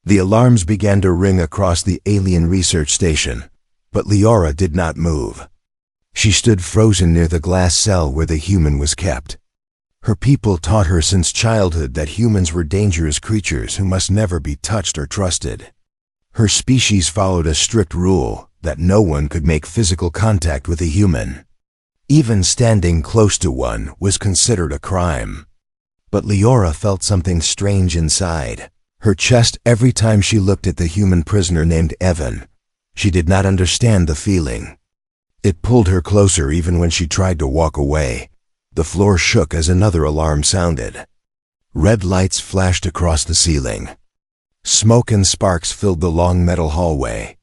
The alarms began to ring across the alien research station, but Leora did not move. She stood frozen near the glass cell where the human was kept. Her people taught her since childhood that humans were dangerous creatures who must never be touched or trusted. Her species followed a strict rule that no one could make physical contact with a human. Even standing close to one was considered a crime. But Leora felt something strange inside her chest every time she looked at the human prisoner named Evan. She did not understand the feeling. It pulled her closer even when she tried to walk away. The floor shook as another alarm sounded. Red lights flashed across the ceiling. Smoke and sparks filled the long metal hallway.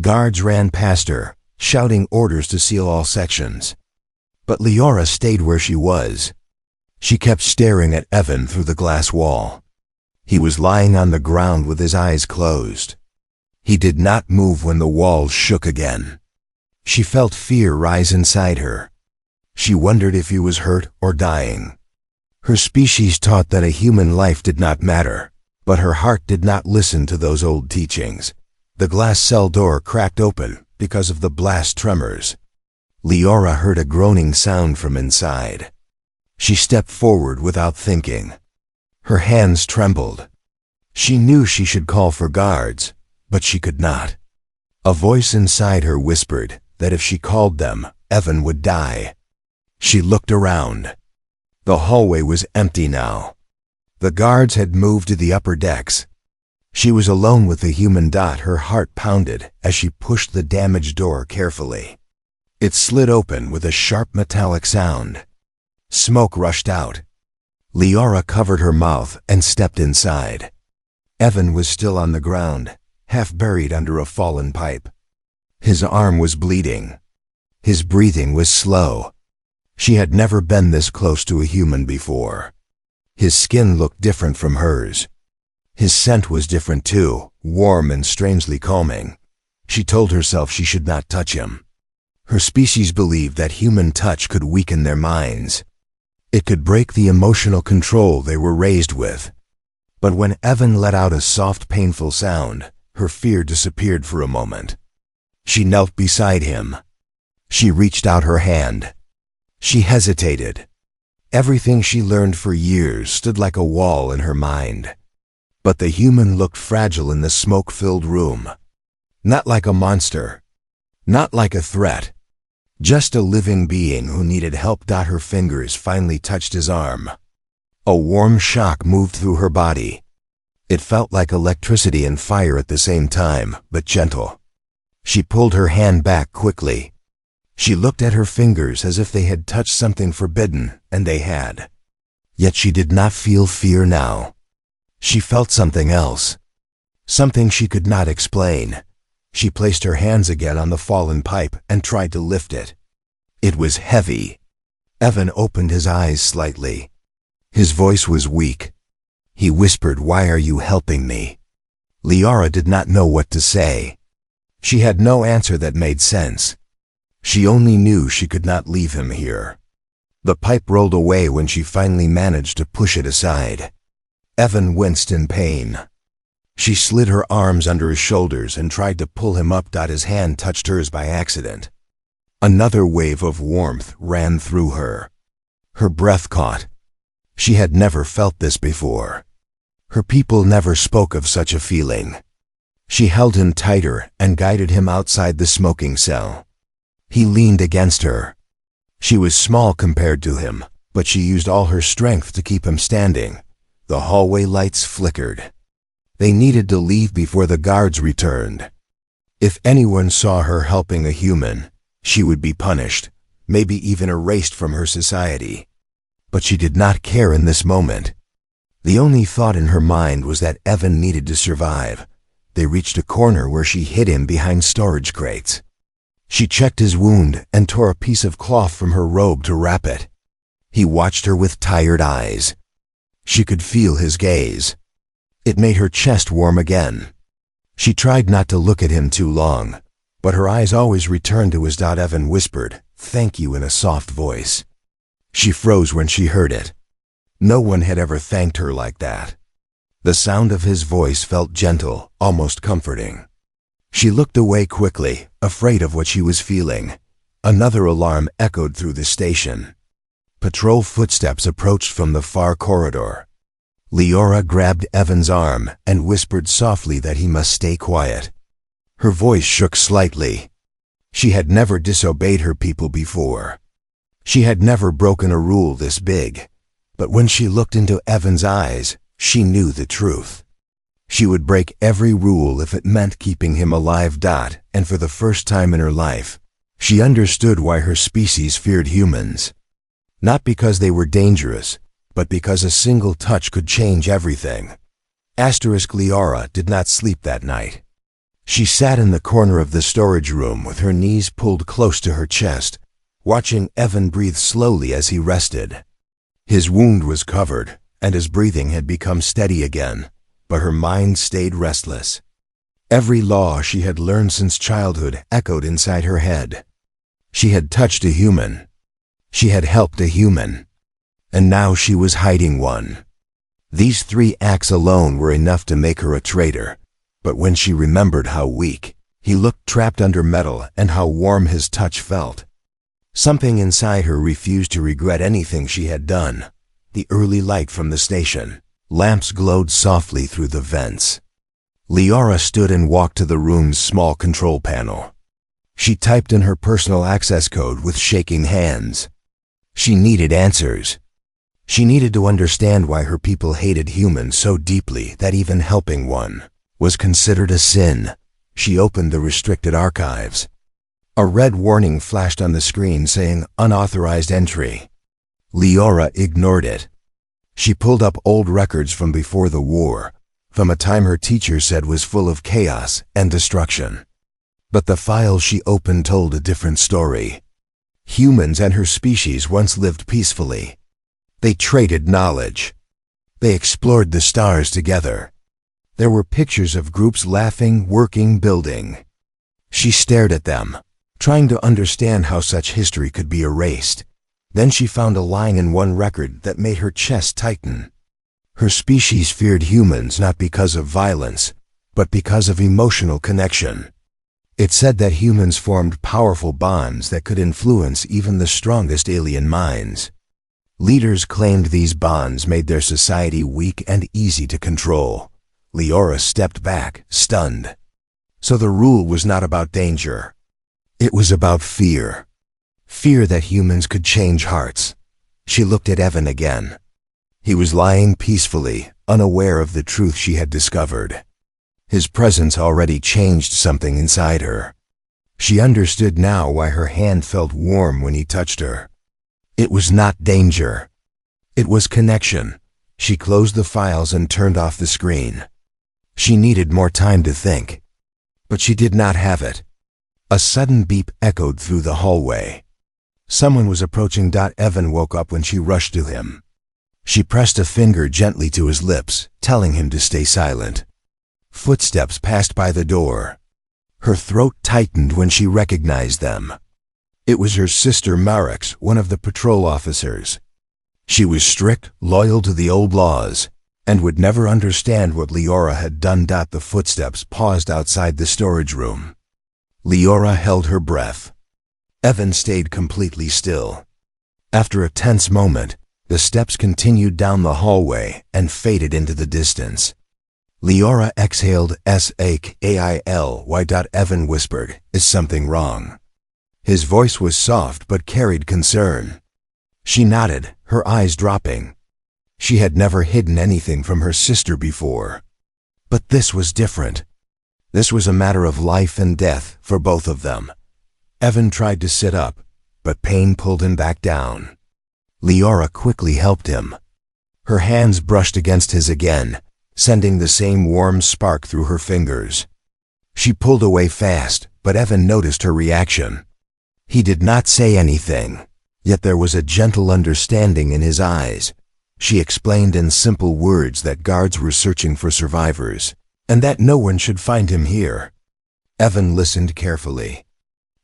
Guards ran past her, shouting orders to seal all sections. But Leora stayed where she was. She kept staring at Evan through the glass wall. He was lying on the ground with his eyes closed. He did not move when the walls shook again. She felt fear rise inside her. She wondered if he was hurt or dying. Her species taught that a human life did not matter, but her heart did not listen to those old teachings. The glass cell door cracked open because of the blast tremors. Leora heard a groaning sound from inside. She stepped forward without thinking. Her hands trembled. She knew she should call for guards, but she could not. A voice inside her whispered that if she called them, Evan would die. She looked around. The hallway was empty now. The guards had moved to the upper decks. She was alone with the human dot. Her heart pounded as she pushed the damaged door carefully. It slid open with a sharp metallic sound. Smoke rushed out. Leora covered her mouth and stepped inside. Evan was still on the ground, half buried under a fallen pipe. His arm was bleeding. His breathing was slow. She had never been this close to a human before. His skin looked different from hers. His scent was different too, warm and strangely calming. She told herself she should not touch him. Her species believed that human touch could weaken their minds. It could break the emotional control they were raised with. But when Evan let out a soft, painful sound, her fear disappeared for a moment. She knelt beside him. She reached out her hand. She hesitated. Everything she learned for years stood like a wall in her mind. But the human looked fragile in the smoke-filled room. Not like a monster. Not like a threat. Just a living being who needed help. Her fingers finally touched his arm. A warm shock moved through her body. It felt like electricity and fire at the same time, but gentle. She pulled her hand back quickly. She looked at her fingers as if they had touched something forbidden, and they had. Yet she did not feel fear now. She felt something else. Something she could not explain. She placed her hands again on the fallen pipe and tried to lift it. It was heavy. Evan opened his eyes slightly. His voice was weak. He whispered, "Why are you helping me?" Leora did not know what to say. She had no answer that made sense. She only knew she could not leave him here. The pipe rolled away when she finally managed to push it aside. Evan winced in pain. She slid her arms under his shoulders and tried to pull him up. His hand touched hers by accident. Another wave of warmth ran through her. Her breath caught. She had never felt this before. Her people never spoke of such a feeling. She held him tighter and guided him outside the smoking cell. He leaned against her. She was small compared to him, but she used all her strength to keep him standing. The hallway lights flickered. They needed to leave before the guards returned. If anyone saw her helping a human, she would be punished, maybe even erased from her society. But she did not care in this moment. The only thought in her mind was that Evan needed to survive. They reached a corner where she hid him behind storage crates. She checked his wound and tore a piece of cloth from her robe to wrap it. He watched her with tired eyes. She could feel his gaze. It made her chest warm again. She tried not to look at him too long, but her eyes always returned to his. Evan whispered, "Thank you," in a soft voice. She froze when she heard it. No one had ever thanked her like that. The sound of his voice felt gentle, almost comforting. She looked away quickly, afraid of what she was feeling. Another alarm echoed through the station. Patrol footsteps approached from the far corridor. Leora grabbed Evan's arm and whispered softly that he must stay quiet. Her voice shook slightly. She had never disobeyed her people before. She had never broken a rule this big. But when she looked into Evan's eyes, she knew the truth. She would break every rule if it meant keeping him alive. And for the first time in her life, she understood why her species feared humans. Not because they were dangerous, but because a single touch could change everything. Leora did not sleep that night. She sat in the corner of the storage room with her knees pulled close to her chest, watching Evan breathe slowly as he rested. His wound was covered, and his breathing had become steady again, but her mind stayed restless. Every law she had learned since childhood echoed inside her head. She had touched a human. She had helped a human. And now she was hiding one. These 3 acts alone were enough to make her a traitor, but when she remembered how weak he looked trapped under metal and how warm his touch felt, something inside her refused to regret anything she had done. The early light from the station. Lamps glowed softly through the vents. Leora stood and walked to the room's small control panel. She typed in her personal access code with shaking hands. She needed answers. She needed to understand why her people hated humans so deeply that even helping one was considered a sin. She opened the restricted archives. A red warning flashed on the screen saying unauthorized entry. Leora ignored it. She pulled up old records from before the war, from a time her teacher said was full of chaos and destruction. But the files she opened told a different story. Humans and her species once lived peacefully. They traded knowledge. They explored the stars together. There were pictures of groups laughing, working, building. She stared at them, trying to understand how such history could be erased. Then she found a line in one record that made her chest tighten. Her species feared humans not because of violence, but because of emotional connection. It said that humans formed powerful bonds that could influence even the strongest alien minds. Leaders claimed these bonds made their society weak and easy to control. Leora stepped back, stunned. So the rule was not about danger. It was about fear. Fear that humans could change hearts. She looked at Evan again. He was lying peacefully, unaware of the truth she had discovered. His presence already changed something inside her. She understood now why her hand felt warm when he touched her. It was not danger. It was connection. She closed the files and turned off the screen. She needed more time to think. But she did not have it. A sudden beep echoed through the hallway. Someone was approaching. Evan woke up when she rushed to him. She pressed a finger gently to his lips, telling him to stay silent. Footsteps passed by the door. Her throat tightened when she recognized them. It was her sister Marix, one of the patrol officers. She was strict, loyal to the old laws, and would never understand what Leora had done. The footsteps paused outside the storage room. Leora held her breath. Evan stayed completely still. After a tense moment, the steps continued down the hallway and faded into the distance. Leora exhaled S-A-K-A-I-L-Y. Evan whispered, "Is something wrong?" His voice was soft but carried concern. She nodded, her eyes dropping. She had never hidden anything from her sister before. But this was different. This was a matter of life and death for both of them. Evan tried to sit up, but pain pulled him back down. Leora quickly helped him. Her hands brushed against his again, sending the same warm spark through her fingers. She pulled away fast, but Evan noticed her reaction. He did not say anything, yet there was a gentle understanding in his eyes. She explained in simple words that guards were searching for survivors, and that no one should find him here. Evan listened carefully.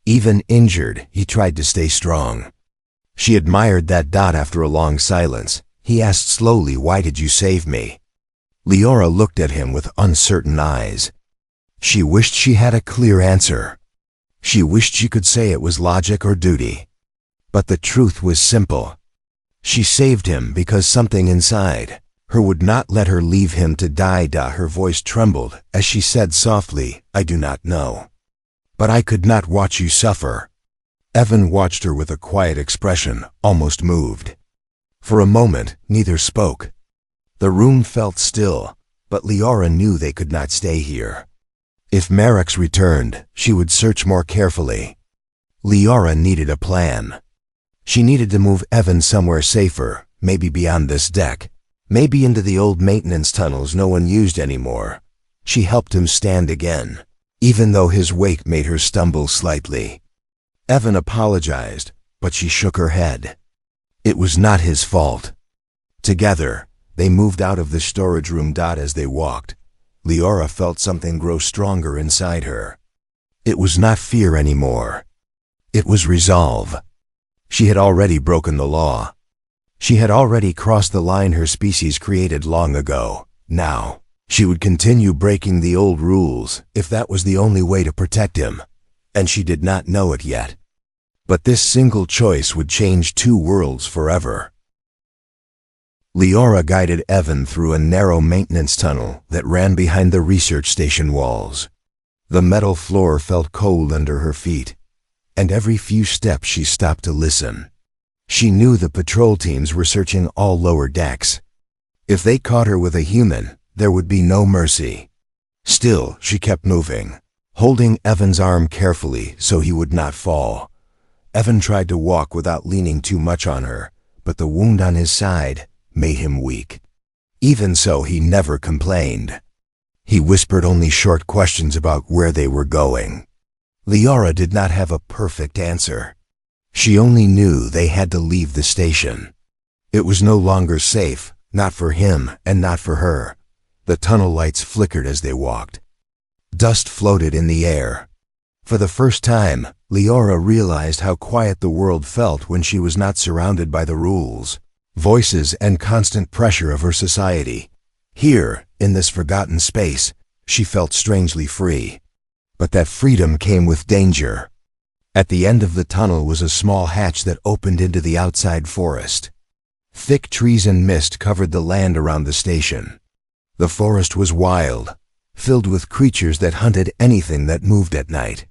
Even injured, he tried to stay strong. She admired that. After a long silence, he asked slowly, "Why did you save me?" Leora looked at him with uncertain eyes. She wished she had a clear answer. She wished she could say it was logic or duty. But the truth was simple. She saved him because something inside her would not let her leave him to die. Her voice trembled as she said softly, "I do not know. But I could not watch you suffer." Evan watched her with a quiet expression, almost moved. For a moment, neither spoke. The room felt still, but Leora knew they could not stay here. If Marex returned, she would search more carefully. Leora needed a plan. She needed to move Evan somewhere safer, maybe beyond this deck, maybe into the old maintenance tunnels no one used anymore. She helped him stand again, even though his weight made her stumble slightly. Evan apologized, but she shook her head. It was not his fault. Together, they moved out of the storage room. As they walked, Leora felt something grow stronger inside her. It was not fear anymore. It was resolve. She had already broken the law. She had already crossed the line her species created long ago. Now, she would continue breaking the old rules if that was the only way to protect him, and she did not know it yet. But this single choice would change two worlds forever. Leora guided Evan through a narrow maintenance tunnel that ran behind the research station walls. The metal floor felt cold under her feet, and every few steps she stopped to listen. She knew the patrol teams were searching all lower decks. If they caught her with a human, there would be no mercy. Still, she kept moving, holding Evan's arm carefully so he would not fall. Evan tried to walk without leaning too much on her, but the wound on his side made him weak. Even so, he never complained. He whispered only short questions about where they were going. Leora did not have a perfect answer. She only knew they had to leave the station. It was no longer safe, not for him and not for her. The tunnel lights flickered as they walked. Dust floated in the air. For the first time, Leora realized how quiet the world felt when she was not surrounded by the rules, voices, and constant pressure of her society. Here, in this forgotten space, she felt strangely free. But that freedom came with danger. At the end of the tunnel was a small hatch that opened into the outside forest. Thick trees and mist covered the land around the station. The forest was wild, filled with creatures that hunted anything that moved at night.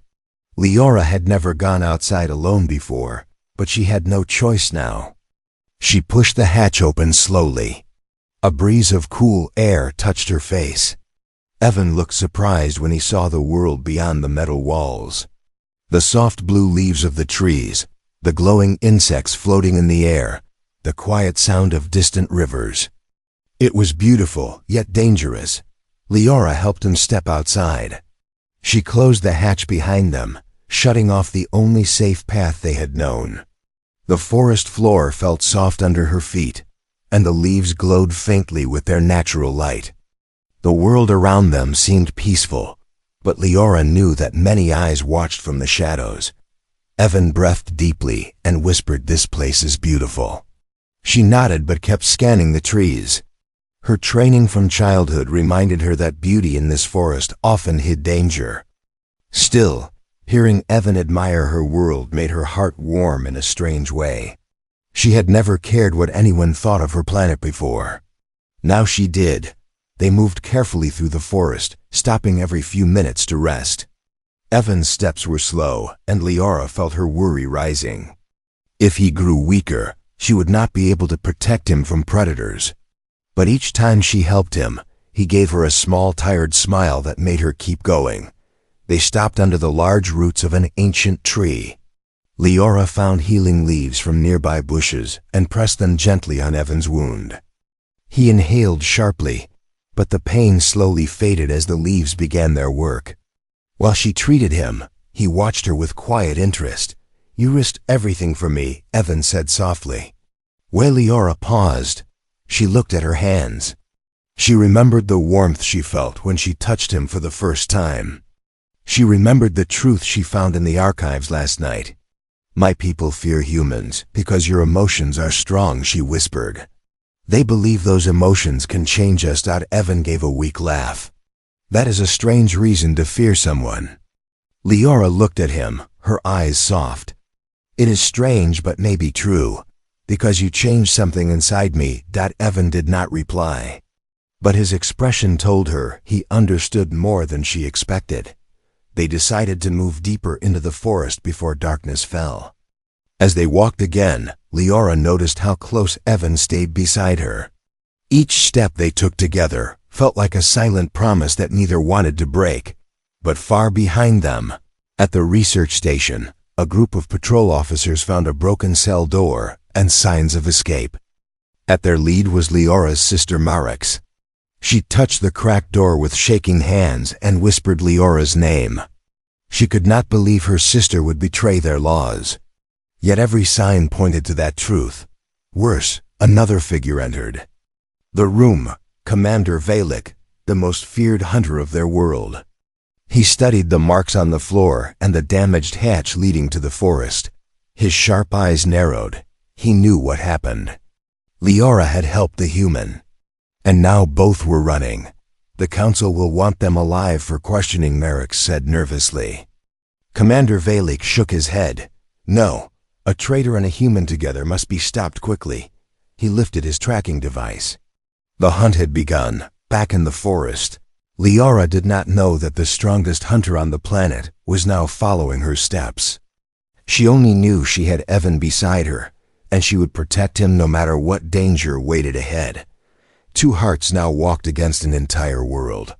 Leora had never gone outside alone before, but she had no choice now. She pushed the hatch open slowly. A breeze of cool air touched her face. Evan looked surprised when he saw the world beyond the metal walls. The soft blue leaves of the trees, the glowing insects floating in the air, the quiet sound of distant rivers. It was beautiful, yet dangerous. Leora helped him step outside. She closed the hatch behind them, shutting off the only safe path they had known. The forest floor felt soft under her feet, and the leaves glowed faintly with their natural light. The world around them seemed peaceful, but Leora knew that many eyes watched from the shadows. Evan breathed deeply and whispered, "This place is beautiful." She nodded but kept scanning the trees. Her training from childhood reminded her that beauty in this forest often hid danger. Still, hearing Evan admire her world made her heart warm in a strange way. She had never cared what anyone thought of her planet before. Now she did. They moved carefully through the forest, stopping every few minutes to rest. Evan's steps were slow, and Leora felt her worry rising. If he grew weaker, she would not be able to protect him from predators. But each time she helped him, he gave her a small, tired smile that made her keep going. They stopped under the large roots of an ancient tree. Leora found healing leaves from nearby bushes and pressed them gently on Evan's wound. He inhaled sharply, but the pain slowly faded as the leaves began their work. While she treated him, he watched her with quiet interest. "You risked everything for me," Evan said softly. Where Leora paused, she looked at her hands. She remembered the warmth she felt when she touched him for the first time. She remembered the truth she found in the archives last night. "My people fear humans because your emotions are strong," she whispered. They believe those emotions can change us. Evan gave a weak laugh. That is a strange reason to fear someone. Liara looked at him, her eyes soft. It is strange but maybe true, because you changed something inside me. Evan did not reply. But his expression told her he understood more than she expected. They decided to move deeper into the forest before darkness fell. As they walked again, Liara noticed how close Evan stayed beside her. Each step they took together felt like a silent promise that neither wanted to break. But far behind them, at the research station, a group of patrol officers found a broken cell door and signs of escape. At their lead was Liara's sister Marix. She touched the cracked door with shaking hands and whispered Liara's name. She could not believe her sister would betray their laws. Yet every sign pointed to that truth. Worse, another figure entered. The room, Commander Valik, the most feared hunter of their world. He studied the marks on the floor and the damaged hatch leading to the forest. His sharp eyes narrowed. He knew what happened. Liara had helped the human. And now both were running. The council will want them alive for questioning, Marix said nervously. Commander Valik shook his head. No, a traitor and a human together must be stopped quickly. He lifted his tracking device. The hunt had begun, back in the forest. Liara did not know that the strongest hunter on the planet was now following her steps. She only knew she had Evan beside her, and she would protect him no matter what danger waited ahead. Two hearts now walked against an entire world.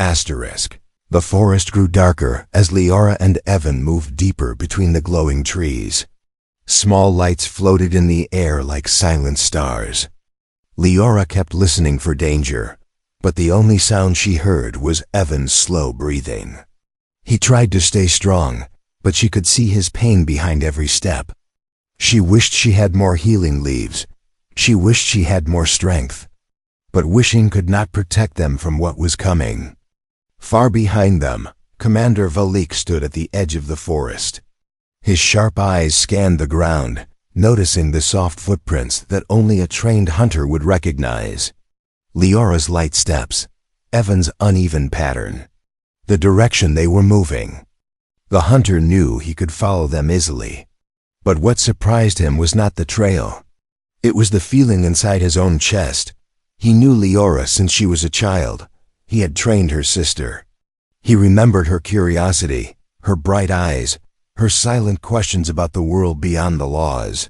Asterisk. The forest grew darker as Liara and Evan moved deeper between the glowing trees. Small lights floated in the air like silent stars. Liara kept listening for danger, but the only sound she heard was Evan's slow breathing. He tried to stay strong, but she could see his pain behind every step. She wished she had more healing leaves. She wished she had more strength. But wishing could not protect them from what was coming. Far behind them, Commander Valik stood at the edge of the forest. His sharp eyes scanned the ground, noticing the soft footprints that only a trained hunter would recognize. Liara's light steps, Evan's uneven pattern, the direction they were moving. The hunter knew he could follow them easily. But what surprised him was not the trail. It was the feeling inside his own chest. He knew Liara since she was a child. He had trained her sister. He remembered her curiosity, her bright eyes, her silent questions about the world beyond the laws.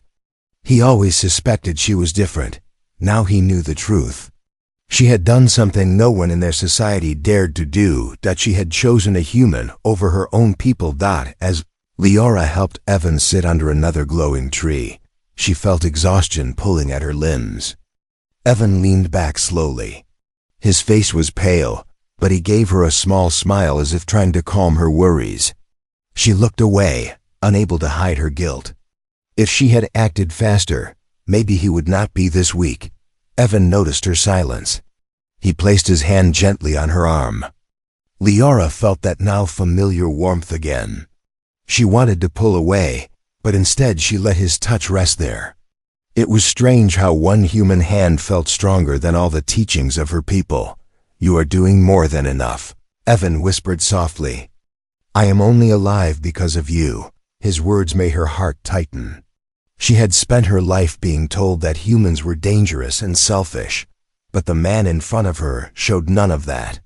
He always suspected she was different. Now he knew the truth. She had done something no one in their society dared to do, that she had chosen a human over her own people. As Liara helped Evan sit under another glowing tree, she felt exhaustion pulling at her limbs. Evan leaned back slowly. His face was pale, but he gave her a small smile as if trying to calm her worries. She looked away, unable to hide her guilt. If she had acted faster, maybe he would not be this weak. Evan noticed her silence. He placed his hand gently on her arm. Liara felt that now familiar warmth again. She wanted to pull away, but instead she let his touch rest there. It was strange how one human hand felt stronger than all the teachings of her people. You are doing more than enough, Evan whispered softly. I am only alive because of you. His words made her heart tighten. She had spent her life being told that humans were dangerous and selfish, but the man in front of her showed none of that.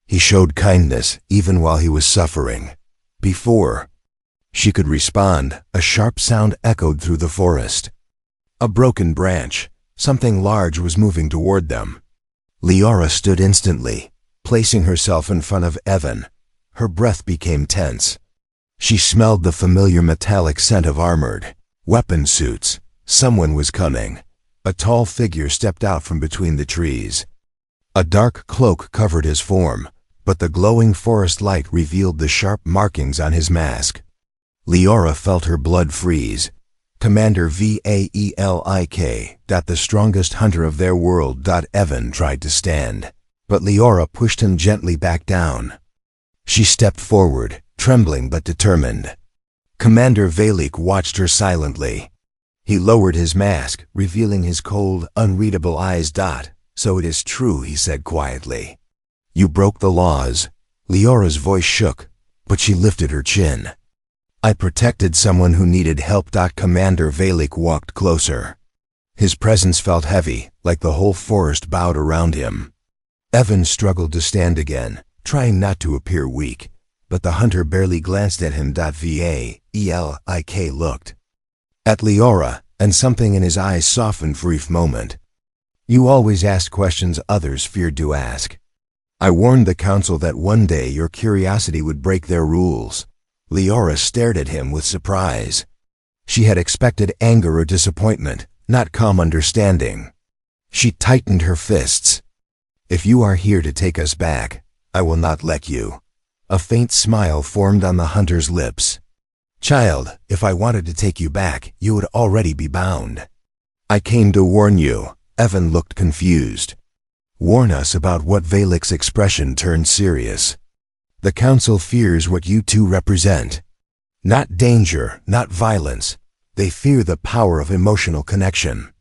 He showed kindness even while he was suffering. Before she could respond, a sharp sound echoed through the forest. A broken branch. Something large was moving toward them. Liara stood instantly, placing herself in front of Evan. Her breath became tense. She smelled the familiar metallic scent of armored weapon suits. Someone was coming. A tall figure stepped out from between the trees. A dark cloak covered his form, but the glowing forest light revealed the sharp markings on his mask. Liara felt her blood freeze. Commander Valik, the strongest hunter of their world. Evan tried to stand, but Liara pushed him gently back down. She stepped forward, trembling but determined. Commander Valik watched her silently. He lowered his mask, revealing his cold, unreadable eyes. So it is true, he said quietly. You broke the laws. Leora's voice shook, but she lifted her chin. I protected someone who needed help. Commander Valek walked closer. His presence felt heavy, like the whole forest bowed around him. Evan struggled to stand again, trying not to appear weak, but the hunter barely glanced at him. Valek looked at Leora, and something in his eyes softened for a brief moment. You always ask questions others feared to ask. I warned the council that one day your curiosity would break their rules. Leora stared at him with surprise. She had expected anger or disappointment, not calm understanding. She tightened her fists. If you are here to take us back, I will not let you. A faint smile formed on the hunter's lips. Child, if I wanted to take you back, you would already be bound. I came to warn you. Evan looked confused. Warn us about what? Valek's expression turned serious. The council fears what you two represent. Not danger, not violence. They fear the power of emotional connection.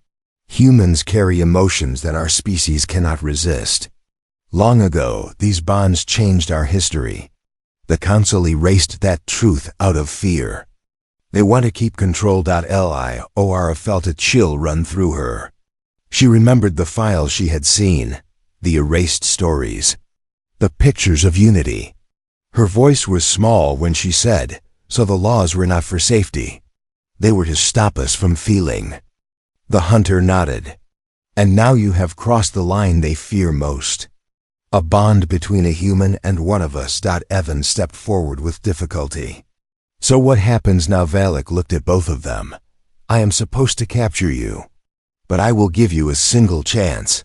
Humans carry emotions that our species cannot resist. Long ago, these bonds changed our history. The council erased that truth out of fear. They want to keep control. Leora felt a chill run through her. She remembered the files she had seen, the erased stories, the pictures of unity. Her voice was small when she said, so the laws were not for safety. They were to stop us from feeling. The hunter nodded. And now you have crossed the line they fear most. A bond between a human and one of us. Evan stepped forward with difficulty. So what happens now? Valek looked at both of them. I am supposed to capture you, but I will give you a single chance.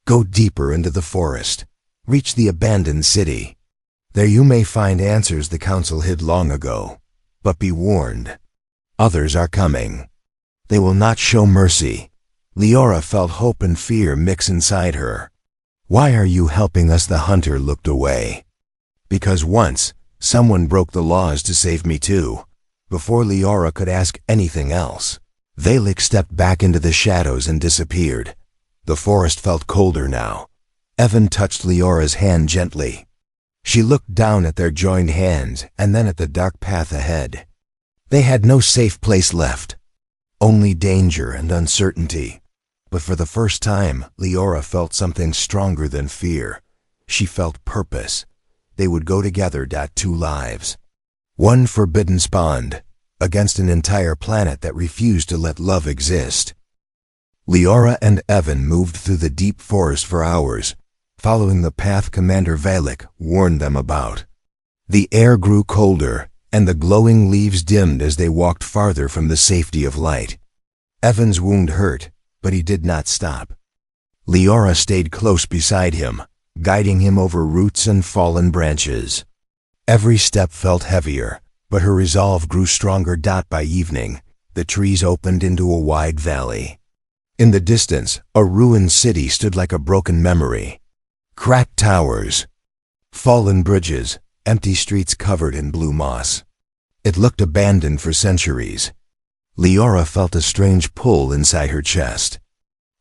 Go deeper into the forest. Reach the abandoned city. There you may find answers the council hid long ago. But be warned. Others are coming. They will not show mercy. Leora felt hope and fear mix inside her. Why are you helping us? The hunter looked away. Because once, someone broke the laws to save me too. Before Leora could ask anything else. Valek stepped back into the shadows and disappeared. The forest felt colder now. Evan touched Leora's hand gently. She looked down at their joined hands and then at the dark path ahead. They had no safe place left. Only danger and uncertainty. But for the first time, Leora felt something stronger than fear. She felt purpose. They would go together. Two lives. One forbidden bond, against an entire planet that refused to let love exist. Leora and Evan moved through the deep forest for hours, following the path Commander Valek warned them about. The air grew colder, and the glowing leaves dimmed as they walked farther from the safety of light. Evan's wound hurt, but he did not stop. Leora stayed close beside him, guiding him over roots and fallen branches. Every step felt heavier, but her resolve grew stronger. By evening, the trees opened into a wide valley. In the distance, a ruined city stood like a broken memory. Cracked towers, fallen bridges, empty streets covered in blue moss. It looked abandoned for centuries. Leora felt a strange pull inside her chest.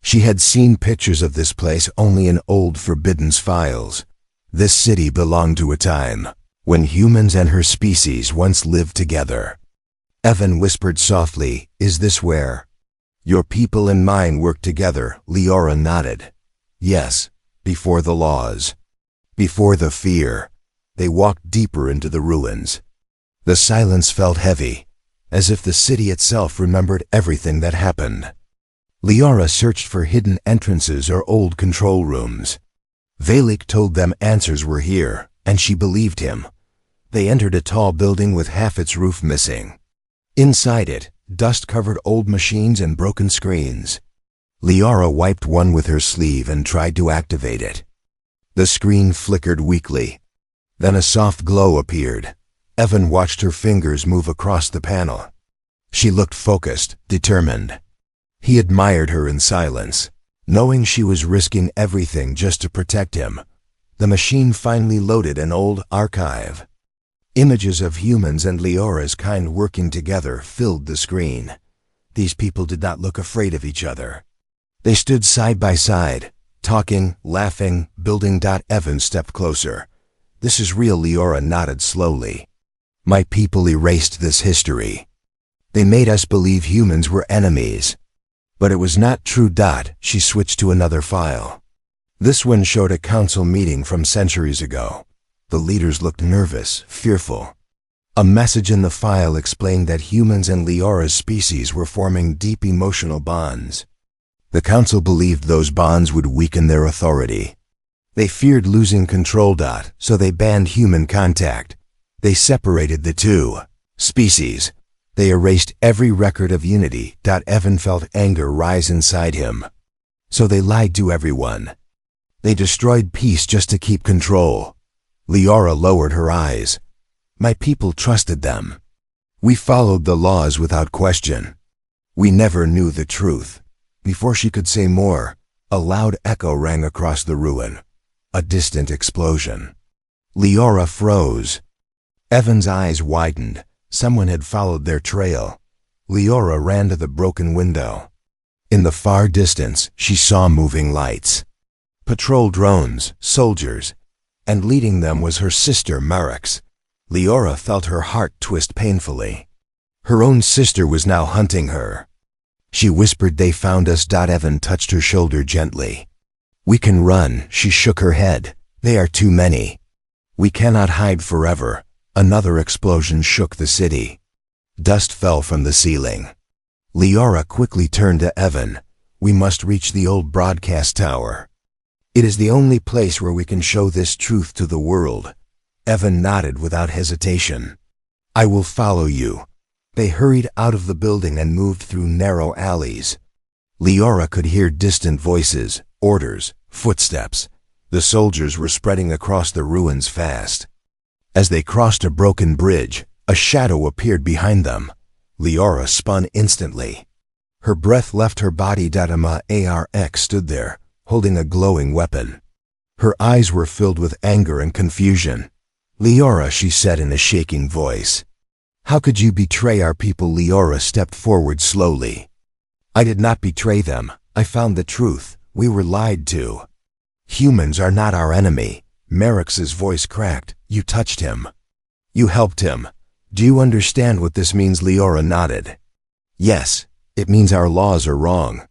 She had seen pictures of this place only in old forbidden files. This city belonged to a time when humans and her species once lived together. Evan whispered softly, "Is this where your people and mine work together?" Leora nodded. Yes, before the laws, before the fear. They walked deeper into the ruins. The silence felt heavy, as if the city itself remembered everything that happened. Leora searched for hidden entrances or old control rooms. Valek told them answers were here, and she believed him. They entered a tall building with half its roof missing. Inside it, dust-covered old machines and broken screens. Leora wiped one with her sleeve and tried to activate it. The screen flickered weakly. Then a soft glow appeared. Evan watched her fingers move across the panel. She looked focused, determined. He admired her in silence, knowing she was risking everything just to protect him. The machine finally loaded an old archive. Images of humans and Leora's kind working together filled the screen. These people did not look afraid of each other. They stood side by side, talking, laughing, building. Evan stepped closer. This is real. Leora nodded slowly. My people erased this history. They made us believe humans were enemies. But it was not true. She switched to another file. This one showed a council meeting from centuries ago. The leaders looked nervous, fearful. A message in the file explained that humans and Leora's species were forming deep emotional bonds. The council believed those bonds would weaken their authority. They feared losing control. So they banned human contact. They separated the two species. They erased every record of unity. Evan felt anger rise inside him. So they lied to everyone. They destroyed peace just to keep control. Leora lowered her eyes. My people trusted them. We followed the laws without question. We never knew the truth. Before she could say more, a loud echo rang across the ruin. A distant explosion. Leora froze. Evan's eyes widened. Someone had followed their trail. Leora ran to the broken window. In the far distance, she saw moving lights. Patrol drones, soldiers, and leading them was her sister Marix. Leora felt her heart twist painfully. Her own sister was now hunting her. She whispered, "They found us." Evan touched her shoulder gently. "We can run." She shook her head. "They are too many. We cannot hide forever." Another explosion shook the city. Dust fell from the ceiling. Leora quickly turned to Evan. "We must reach the old broadcast tower. It is the only place where we can show this truth to the world." Evan nodded without hesitation. "I will follow you." They hurried out of the building and moved through narrow alleys. Leora could hear distant voices, orders, footsteps. The soldiers were spreading across the ruins fast. As they crossed a broken bridge, a shadow appeared behind them. Leora spun instantly. Her breath left her body. Marx stood there, holding a glowing weapon. Her eyes were filled with anger and confusion. "Leora," she said in a shaking voice. "How could you betray our people?" Leora stepped forward slowly. "I did not betray them. I found the truth. We were lied to. Humans are not our enemy." Marix's voice cracked. "You touched him. You helped him. Do you understand what this means?" Leora nodded. "Yes, it means our laws are wrong."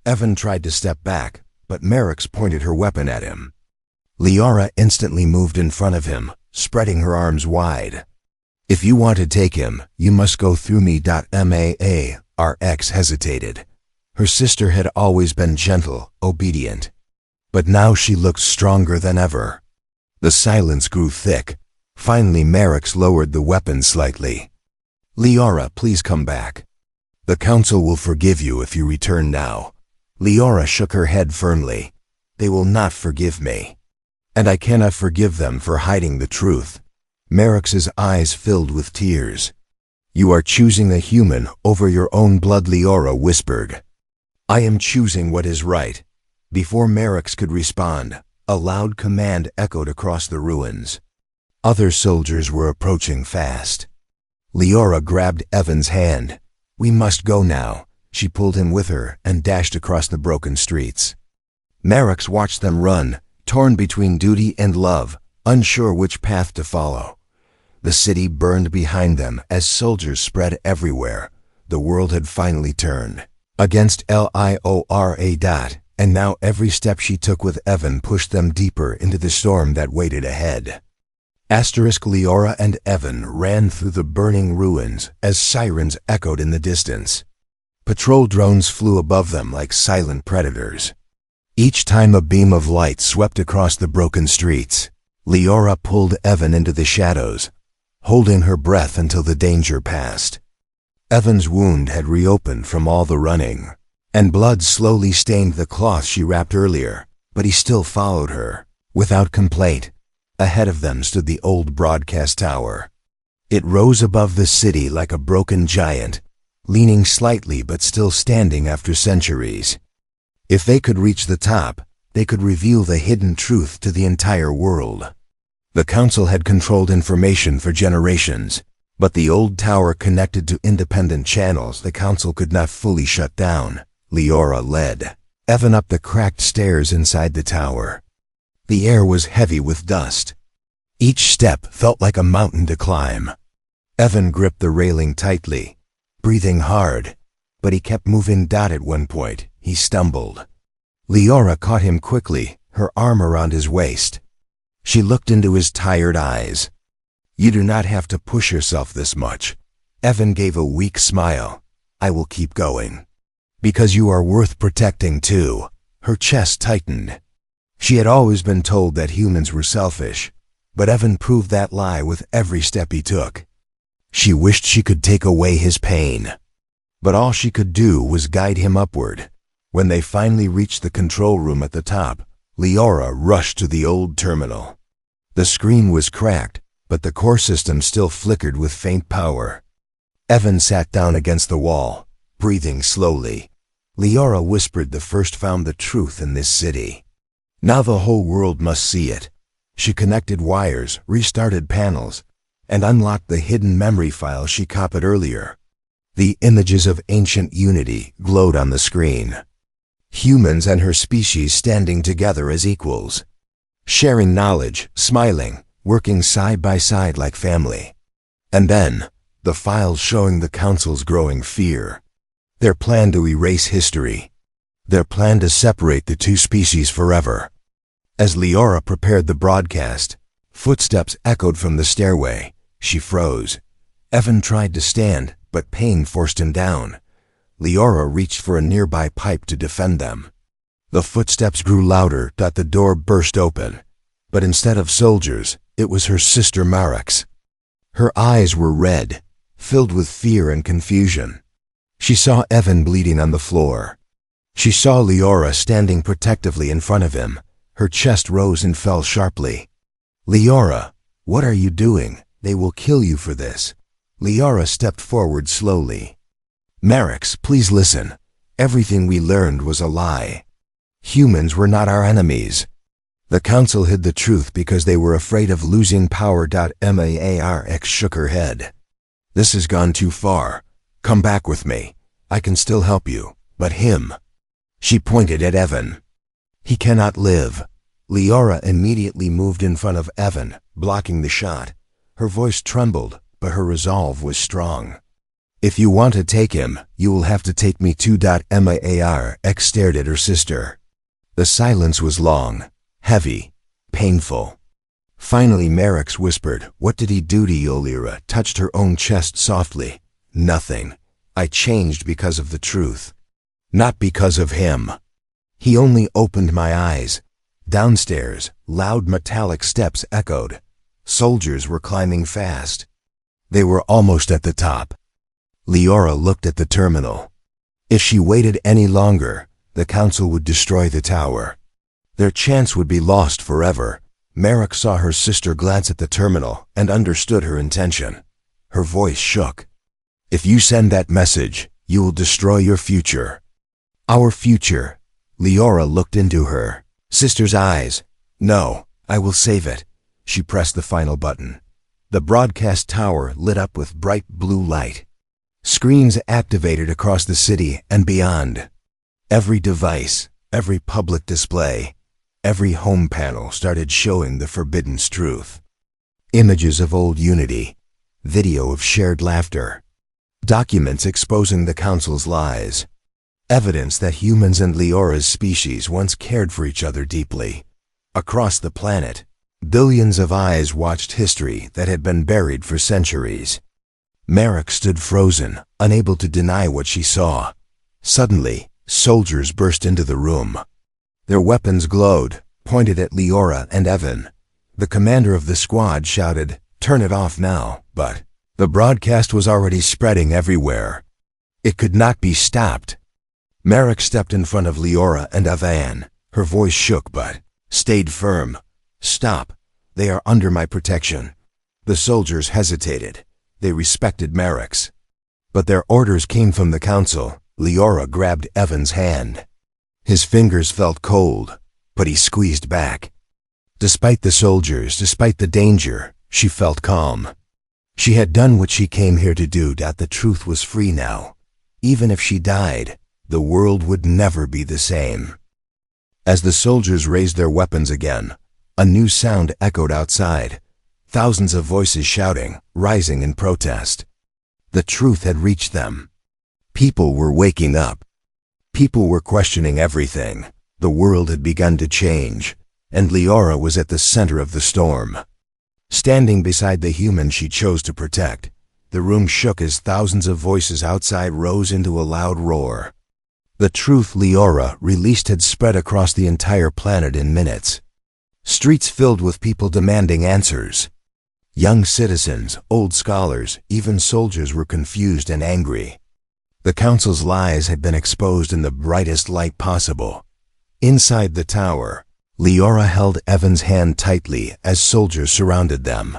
Evan tried to step back, but Marix pointed her weapon at him. Leora instantly moved in front of him, spreading her arms wide. "If you want to take him, you must go through me." Marx hesitated. Her sister had always been gentle, obedient. But now she looked stronger than ever. The silence grew thick. Finally Marix lowered the weapon slightly. "Leora, please come back. The council will forgive you if you return now." Leora shook her head firmly. "They will not forgive me. And I cannot forgive them for hiding the truth." Marix's eyes filled with tears. "You are choosing a human over your own blood," Leora whispered. "I am choosing what is right." Before Marix could respond, a loud command echoed across the ruins. Other soldiers were approaching fast. Leora grabbed Evan's hand. "We must go now." She pulled him with her and dashed across the broken streets. Marix watched them run, torn between duty and love, unsure which path to follow. The city burned behind them as soldiers spread everywhere. The world had finally turned against Leora. And now every step she took with Evan pushed them deeper into the storm that waited ahead. Leora and Evan ran through the burning ruins as sirens echoed in the distance. Patrol drones flew above them like silent predators. Each time a beam of light swept across the broken streets, Leora pulled Evan into the shadows, holding her breath until the danger passed. Evan's wound had reopened from all the running, and blood slowly stained the cloth she wrapped earlier, but he still followed her, without complaint. Ahead of them stood the old broadcast tower. It rose above the city like a broken giant, leaning slightly but still standing after centuries. If they could reach the top, they could reveal the hidden truth to the entire world. The council had controlled information for generations. But the old tower connected to independent channels the council could not fully shut down. Leora led Evan up the cracked stairs inside the tower. The air was heavy with dust. Each step felt like a mountain to climb. Evan gripped the railing tightly, breathing hard, but he kept moving. At one point, he stumbled. Leora caught him quickly, her arm around his waist. She looked into his tired eyes. "You do not have to push yourself this much." Evan gave a weak smile. "I will keep going. Because you are worth protecting too." Her chest tightened. She had always been told that humans were selfish, but Evan proved that lie with every step he took. She wished she could take away his pain, but all she could do was guide him upward. When they finally reached the control room at the top, Leora rushed to the old terminal. The screen was cracked, but the core system still flickered with faint power. Evan sat down against the wall, breathing slowly. Leora whispered, "The first found the truth in this city. Now the whole world must see it." She connected wires, restarted panels, and unlocked the hidden memory file she copied earlier. The images of ancient unity glowed on the screen. Humans and her species standing together as equals, sharing knowledge, smiling, working side by side like family. And then, the files showing the Council's growing fear. Their plan to erase history. Their plan to separate the two species forever. As Leora prepared the broadcast, footsteps echoed from the stairway. She froze. Evan tried to stand, but pain forced him down. Leora reached for a nearby pipe to defend them. The footsteps grew louder. The door burst open. But instead of soldiers, it was her sister Marex. Her eyes were red, filled with fear and confusion. She saw Evan bleeding on the floor. She saw Leora standing protectively in front of him. Her chest rose and fell sharply. "Leora, what are you doing? They will kill you for this." Leora stepped forward slowly. "Marex, please listen. Everything we learned was a lie. Humans were not our enemies. The Council hid the truth because they were afraid of losing power." Marex shook her head. "This has gone too far. Come back with me. I can still help you, but him." She pointed at Evan. "He cannot live." Leora immediately moved in front of Evan, blocking the shot. Her voice trembled, but her resolve was strong. "If you want to take him, you will have to take me too." Marex stared at her sister. The silence was long, heavy, painful. Finally Marex whispered, "What did he do to you?" Leora touched her own chest softly. "Nothing. I changed because of the truth. Not because of him. He only opened my eyes." Downstairs, loud metallic steps echoed. Soldiers were climbing fast. They were almost at the top. Leora looked at the terminal. If she waited any longer, the Council would destroy the tower. Their chance would be lost forever. Marex saw her sister glance at the terminal and understood her intention. Her voice shook. "If you send that message, you will destroy your future." "Our future?" Leora looked into her sister's eyes. "No, I will save it." She pressed the final button. The broadcast tower lit up with bright blue light. Screens activated across the city and beyond. Every device, every public display, every home panel started showing the forbidden truth. Images of old unity, video of shared laughter, documents exposing the Council's lies, evidence that humans and Leora's species once cared for each other deeply. Across the planet, billions of eyes watched history that had been buried for centuries. Marex stood frozen, unable to deny what she saw. Suddenly, soldiers burst into the room. Their weapons glowed, pointed at Leora and Evan. The commander of the squad shouted, "Turn it off now," but the broadcast was already spreading everywhere. It could not be stopped. Marex stepped in front of Leora and Evan. Her voice shook but stayed firm. "Stop. They are under my protection." The soldiers hesitated. They respected Marex. But their orders came from the Council. Leora grabbed Evan's hand. His fingers felt cold, but he squeezed back. Despite the soldiers, despite the danger, she felt calm. She had done what she came here to do. The truth was free now. Even if she died, the world would never be the same. As the soldiers raised their weapons again, a new sound echoed outside. Thousands of voices shouting, rising in protest. The truth had reached them. People were waking up. People were questioning everything. The world had begun to change, and Liara was at the center of the storm. Standing beside the human she chose to protect, the room shook as thousands of voices outside rose into a loud roar. The truth Liara released had spread across the entire planet in minutes. Streets filled with people demanding answers. Young citizens, old scholars, even soldiers were confused and angry. The council's lies had been exposed in the brightest light possible. Inside the tower, Liara held Evan's hand tightly as soldiers surrounded them.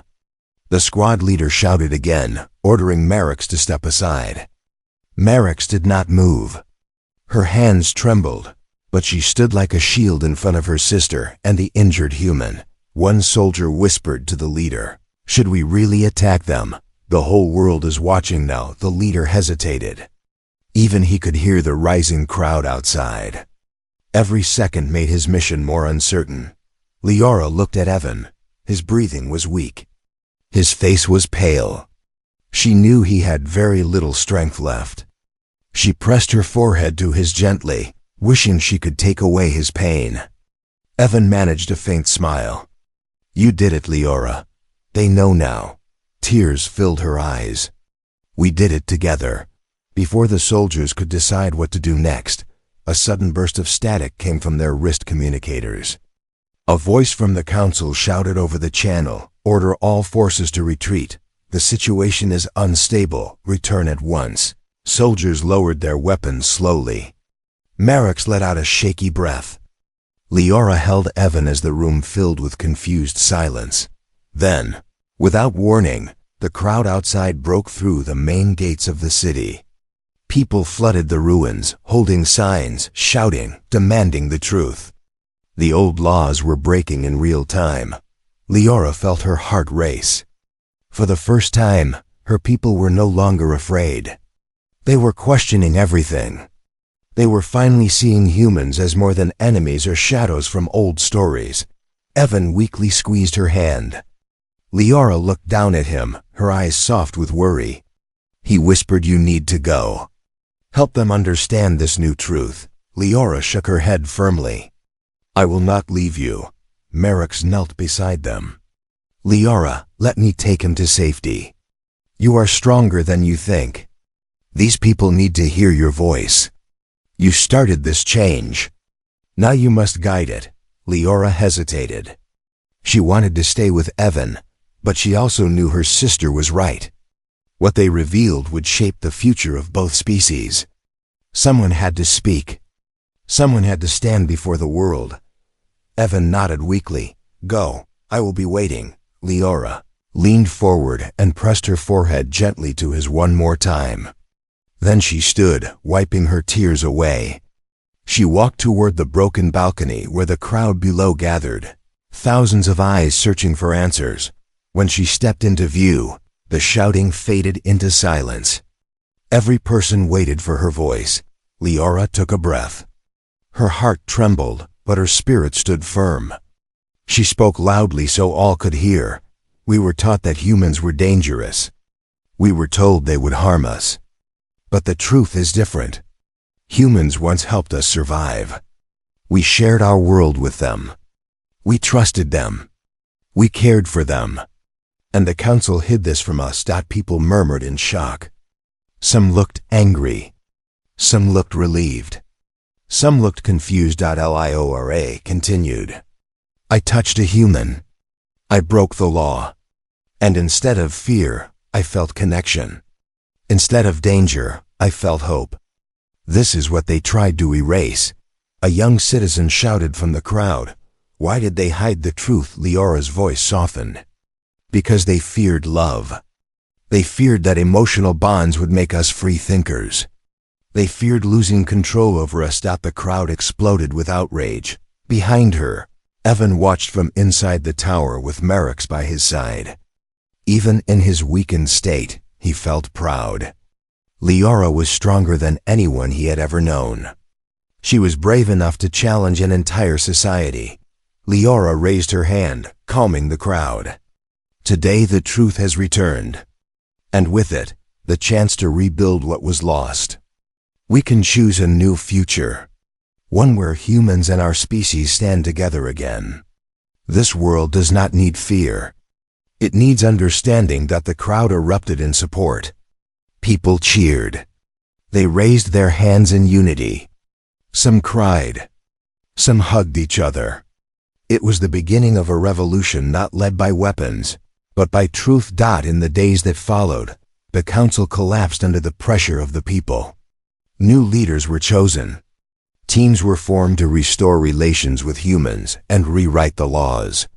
The squad leader shouted again, ordering Marix to step aside. Marix did not move. Her hands trembled, but she stood like a shield in front of her sister and the injured human. One soldier whispered to the leader, "Should we really attack them? The whole world is watching now." The leader hesitated. Even he could hear the rising crowd outside. Every second made his mission more uncertain. Liara looked at Evan. His breathing was weak. His face was pale. She knew he had very little strength left. She pressed her forehead to his gently, wishing she could take away his pain. Evan managed a faint smile. "You did it, Liara. They know now." Tears filled her eyes. "We did it together." Before the soldiers could decide what to do next, a sudden burst of static came from their wrist communicators. A voice from the council shouted over the channel, "Order all forces to retreat. The situation is unstable. Return at once." Soldiers lowered their weapons slowly. Marix let out a shaky breath. Liara held Evan as the room filled with confused silence. Then, without warning, the crowd outside broke through the main gates of the city. People flooded the ruins, holding signs, shouting, demanding the truth. The old laws were breaking in real time. Liara felt her heart race. For the first time, her people were no longer afraid. They were questioning everything. They were finally seeing humans as more than enemies or shadows from old stories. Evan weakly squeezed her hand. Liara looked down at him, her eyes soft with worry. He whispered, "You need to go. Help them understand this new truth." Liara shook her head firmly. "I will not leave you." Marix knelt beside them. "Liara, let me take him to safety. You are stronger than you think. These people need to hear your voice. You started this change. Now you must guide it." Liara hesitated. She wanted to stay with Evan, but she also knew her sister was right. What they revealed would shape the future of both species. Someone had to speak. Someone had to stand before the world. Evan nodded weakly. "Go, I will be waiting." Liara leaned forward and pressed her forehead gently to his one more time. Then she stood, wiping her tears away. She walked toward the broken balcony where the crowd below gathered, thousands of eyes searching for answers. When she stepped into view, the shouting faded into silence. Every person waited for her voice. Liara took a breath. Her heart trembled, but her spirit stood firm. She spoke loudly so all could hear. "We were taught that humans were dangerous. We were told they would harm us. But the truth is different. Humans once helped us survive. We shared our world with them. We trusted them. We cared for them. And the council hid this from us." People murmured in shock. Some looked angry. Some looked relieved. Some looked confused. Liara continued. "I touched a human. I broke the law. And instead of fear, I felt connection. Instead of danger, I felt hope. This is what they tried to erase." A young citizen shouted from the crowd. "Why did they hide the truth?" Liara's voice softened. "Because they feared love. They feared that emotional bonds would make us free thinkers. They feared losing control over us." The crowd exploded with outrage. Behind her, Evan watched from inside the tower with Marix by his side. Even in his weakened state, he felt proud. Liara was stronger than anyone he had ever known. She was brave enough to challenge an entire society. Liara raised her hand, calming the crowd. Today the truth has returned. And with it, the chance to rebuild what was lost. We can choose a new future. One where humans and our species stand together again. This world does not need fear. It needs understanding. That the crowd erupted in support. People cheered. They raised their hands in unity. Some cried. Some hugged each other. It was the beginning of a revolution not led by weapons, but by truth. In the days that followed, the council collapsed under the pressure of the people. New leaders were chosen. Teams were formed to restore relations with humans and rewrite the laws.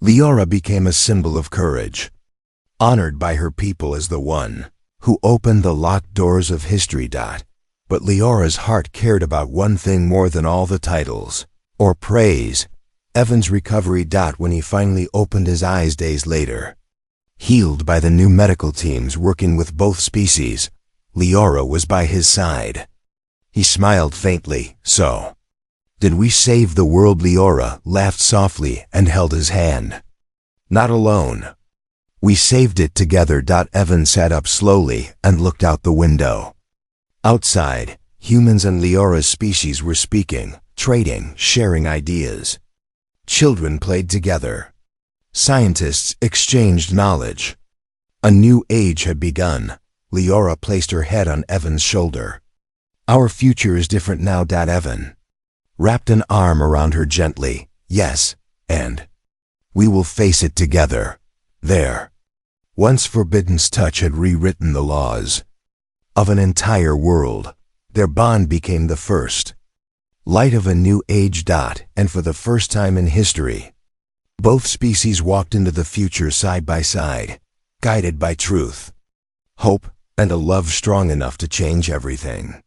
Liara became a symbol of courage, honored by her people as the one who opened the locked doors of history. But Liara's heart cared about one thing more than all the titles or praise: Evan's recovery. When he finally opened his eyes days later, healed by the new medical teams working with both species, Liara was by his side. He smiled faintly. So, did we save the world? Liara laughed softly and held his hand. Not alone. We saved it together. Evan sat up slowly and looked out the window. Outside, humans and Liara's species were speaking, trading, sharing ideas. Children played together. Scientists exchanged knowledge. A new age had begun. Liara placed her head on Evan's shoulder. Our future is different now. Evan wrapped an arm around her gently. Yes, and we will face it together. There. Once Forbidden's touch had rewritten the laws of an entire world. Their bond became the first light of a new age. And for the first time in history, both species walked into the future side by side, guided by truth, hope, and a love strong enough to change everything.